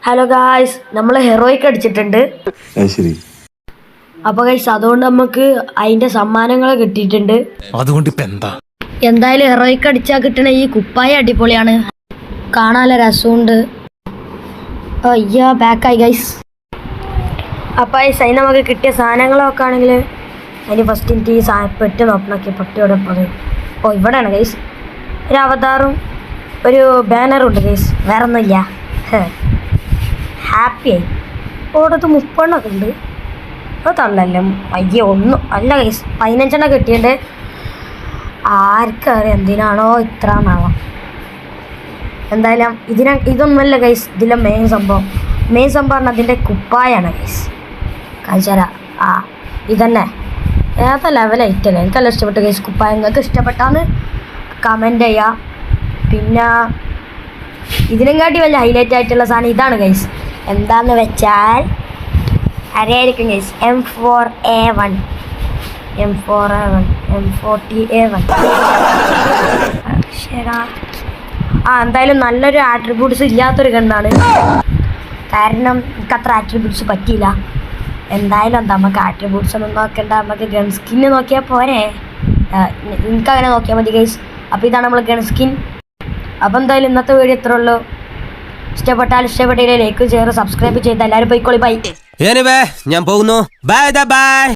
Hello guys, നമ്മൾ ഹെറോയ്ക്ക് അടിച്ചിട്ടുണ്ട്. ശരി. അപ്പൊ ഗൈസ് അതുകൊണ്ട് നമുക്ക് അതിന്റെ സമ്മാനങ്ങൾ കിട്ടിയിട്ടുണ്ട്. അതുകൊണ്ട് ഇപ്പൊ എന്താ, എന്തായാലും ഹെറോയ്ക്ക് അടിച്ചാൽ കിട്ടണ ഈ കുപ്പായ അടിപൊളിയാണ്, കാണാനുള്ള രസമുണ്ട്. അയ്യാ ബാക്കായി ഗൈസ്. അപ്പൊ ഈ സൈൻ നമുക്ക് കിട്ടിയ സാധനങ്ങളൊക്കെ ആണെങ്കിൽ അതിന് ഫസ്റ്റ് എനിക്ക് ഈ പെട്ട് നോക്കണൊക്കെ പെട്ടിയോടെ പറയും. ഓ ഇവിടെയാണ് ഗൈസ് ഒരു അവതാറും ഒരു ബാനറും ഉണ്ട് ഗൈസ്, വേറെ ഒന്നുമില്ല. ഹാപ്പിയായി. ഓടത്ത് 30 ഉണ്ട്. അത് തള്ളല്ലേ അയ്യേ, ഒന്നും അല്ല ഗൈസ്, 15 കിട്ടിയിട്ട് ആർക്കറിയാം എന്തിനാണോ ഇത്ര നാവാം. എന്തായാലും ഇതൊന്നുമല്ല ഗൈസ്, ഇതിലെ മെയിൻ സംഭവം പറഞ്ഞാൽ അതിൻ്റെ കുപ്പായാണ് ഗൈസ്. കാണിച്ചാര ഇതന്നെ ഏതാ ലെവലൈറ്റല്ലേ, എനിക്കെല്ലാം ഇഷ്ടപ്പെട്ടു ഗൈസ്. കുപ്പായ നിങ്ങൾക്ക് ഇഷ്ടപ്പെട്ടാന്ന് കമൻറ്റ് ചെയ്യുക. പിന്നെ ഇതിനെക്കാട്ടി വലിയ ഹൈലൈറ്റ് ആയിട്ടുള്ള സാധനം ഇതാണ് ഗൈസ്. എന്താന്ന് വെച്ചാൽ അറിയായിരിക്കും ഗൈസ്, M4A1 M40A1. ശരാ എന്തായാലും നല്ലൊരു ആട്രിബ്യൂട്ട്സ് ഇല്ലാത്തൊരു ഗണ്ണാണ്, കാരണം എനിക്ക് അത്ര ആട്രിബ്യൂട്ട്സ് പറ്റിയില്ല. എന്തായാലും എന്താ നമുക്ക് ആട്രിബ്യൂട്ട്സ് ഒന്നും നോക്കണ്ട, നമുക്ക് ഗൺ സ്കിന്ന് നോക്കിയാൽ പോരെ. എനിക്കങ്ങനെ നോക്കിയാൽ മതി ഗൈസ്. അപ്പോൾ ഇതാണ് നമ്മൾ ഗൺ സ്കിൻ. അപ്പോൾ എന്തായാലും ഇന്നത്തെ വീഡിയോ ഇത്രേ ഉള്ളൂ. ഇഷ്ടപ്പെട്ടില്ലേ ലൈക്ക് ഷെയർ സബ്സ്ക്രൈബ് ചെയ്ത് എല്ലാവരും പോയിക്കോളി. ബൈ. ഞാൻ പോകുന്നു. ബൈ.